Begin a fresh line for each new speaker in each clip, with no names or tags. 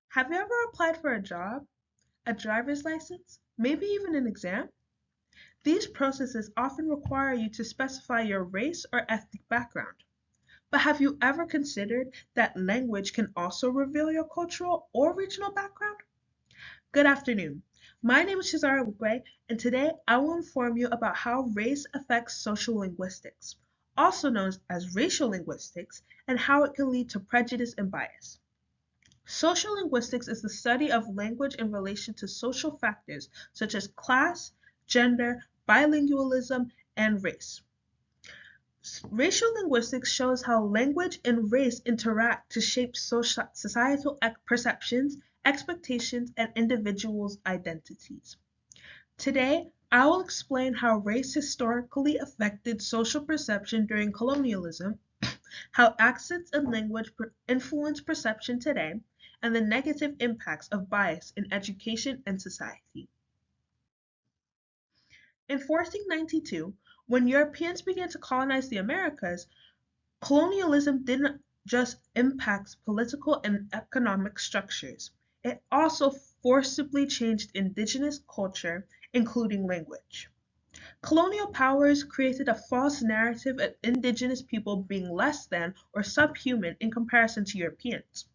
Have you ever applied for a job, a driver's license, maybe even an exam? These processes often require you to specify your race or ethnic background. But have you ever considered that language can also reveal your cultural or regional background? Good afternoon. My name is Shazara Wugwe, and today I will inform you about how race affects social linguistics, also known as racial linguistics, and how it can lead to prejudice and bias. Social linguistics is the study of language in relation to social factors such as class, gender, bilingualism, and race. Racial linguistics shows how language and race interact to shape societal perceptions, expectations, and individuals' identities. Today, I will explain how race historically affected social perception during colonialism, how accents and language influence perception today, and the negative impacts of bias in education and society. In 1492, when Europeans began to colonize the Americas, colonialism didn't just impact political and economic structures. It also forcibly changed indigenous culture, including language. Colonial powers created a false narrative of indigenous people being less than or subhuman in comparison to Europeans.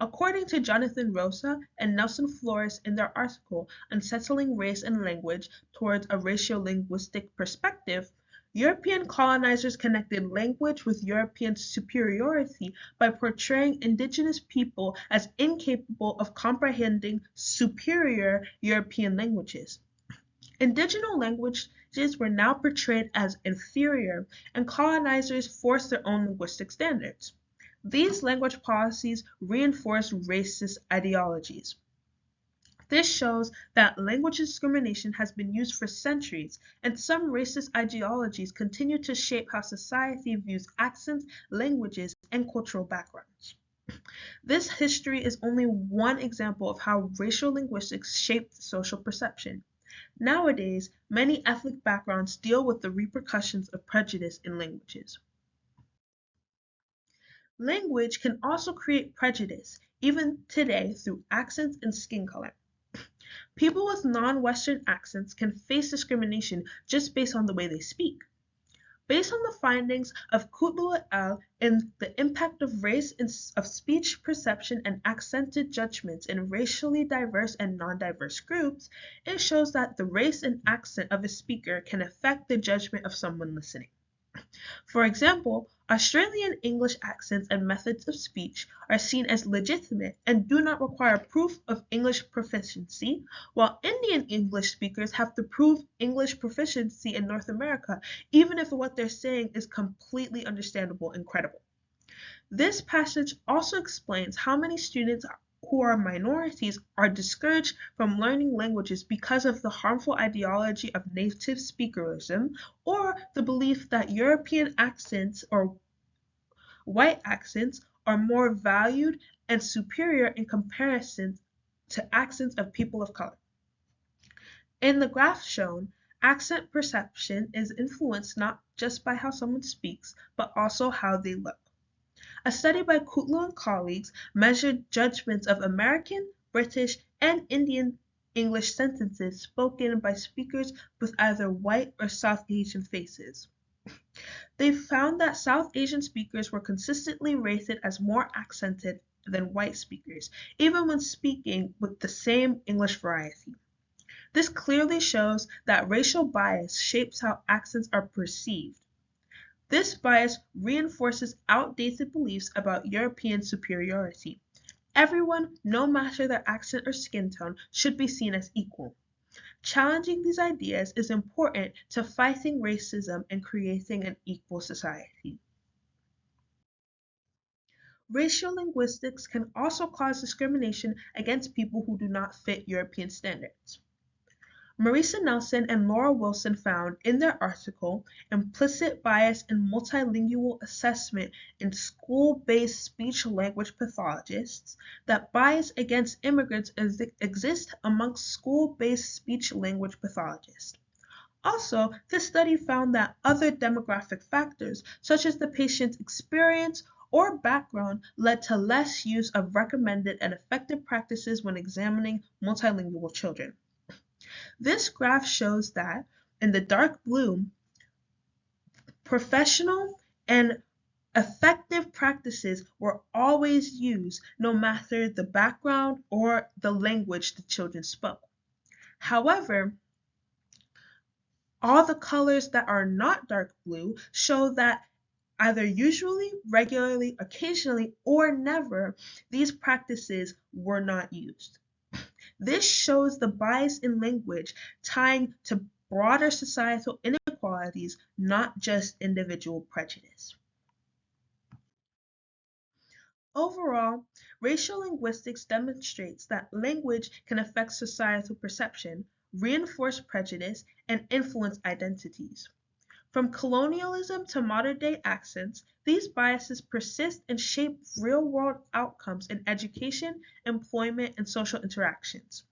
According to Jonathan Rosa and Nelson Flores in their article Unsettling Race and Language Towards a Racial-Linguistic Perspective, European colonizers connected language with European superiority by portraying indigenous people as incapable of comprehending superior European languages. Indigenous languages were now portrayed as inferior, and colonizers forced their own linguistic standards. These language policies reinforce racist ideologies. This shows that language discrimination has been used for centuries, and some racist ideologies continue to shape how society views accents, languages, and cultural backgrounds. This history is only one example of how racial linguistics shaped social perception. Nowadays, many ethnic backgrounds deal with the repercussions of prejudice in languages. Language can also create prejudice, even today through accents and skin color. People with non-Western accents can face discrimination just based on the way they speak. Based on the findings of Kutlu et al. In the impact of race of speech perception and accented judgments in racially diverse and non-diverse groups, it shows that the race and accent of a speaker can affect the judgment of someone listening. For example, Australian English accents and methods of speech are seen as legitimate and do not require proof of English proficiency, while Indian English speakers have to prove English proficiency in North America, even if what they're saying is completely understandable and credible. This passage also explains how many students who are minorities are discouraged from learning languages because of the harmful ideology of native speakerism or the belief that European accents or white accents are more valued and superior in comparison to accents of people of color. In the graph shown, accent perception is influenced not just by how someone speaks, but also how they look. A study by Kutlu and colleagues measured judgments of American, British, and Indian English sentences spoken by speakers with either white or South Asian faces. They found that South Asian speakers were consistently rated as more accented than white speakers, even when speaking with the same English variety. This clearly shows that racial bias shapes how accents are perceived. This bias reinforces outdated beliefs about European superiority. Everyone, no matter their accent or skin tone, should be seen as equal. Challenging these ideas is important to fighting racism and creating an equal society. Racial linguistics can also cause discrimination against people who do not fit European standards. Marisa Nelson and Laura Wilson found in their article, Implicit Bias in Multilingual Assessment in School-Based Speech-Language Pathologists, that bias against immigrants exists amongst school-based speech-language pathologists. Also, this study found that other demographic factors, such as the patient's experience or background led to less use of recommended and effective practices when examining multilingual children. This graph shows that in the dark blue, professional and effective practices were always used no matter the background or the language the children spoke. However, all the colors that are not dark blue show that either usually, regularly, occasionally, or never, these practices were not used. This shows the bias in language tying to broader societal inequalities, not just individual prejudice. Overall, racial linguistics demonstrates that language can affect societal perception, reinforce prejudice, and influence identities. From colonialism to modern-day accents, these biases persist and shape real-world outcomes in education, employment, and social interactions.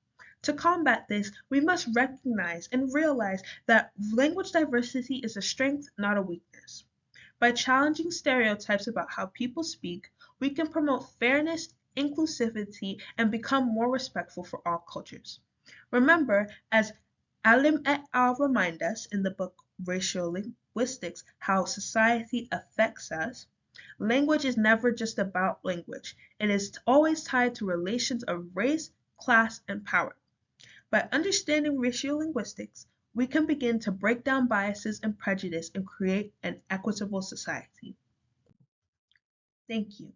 To combat this, we must recognize and realize that language diversity is a strength, not a weakness. By challenging stereotypes about how people speak, we can promote fairness, inclusivity, and become more respectful for all cultures. Remember, as Alim et al. Remind us in the book Racial Linguistics, how society affects us, language is never just about language. It is always tied to relations of race, class, and power. By understanding racial linguistics, we can begin to break down biases and prejudice and create an equitable society. Thank you.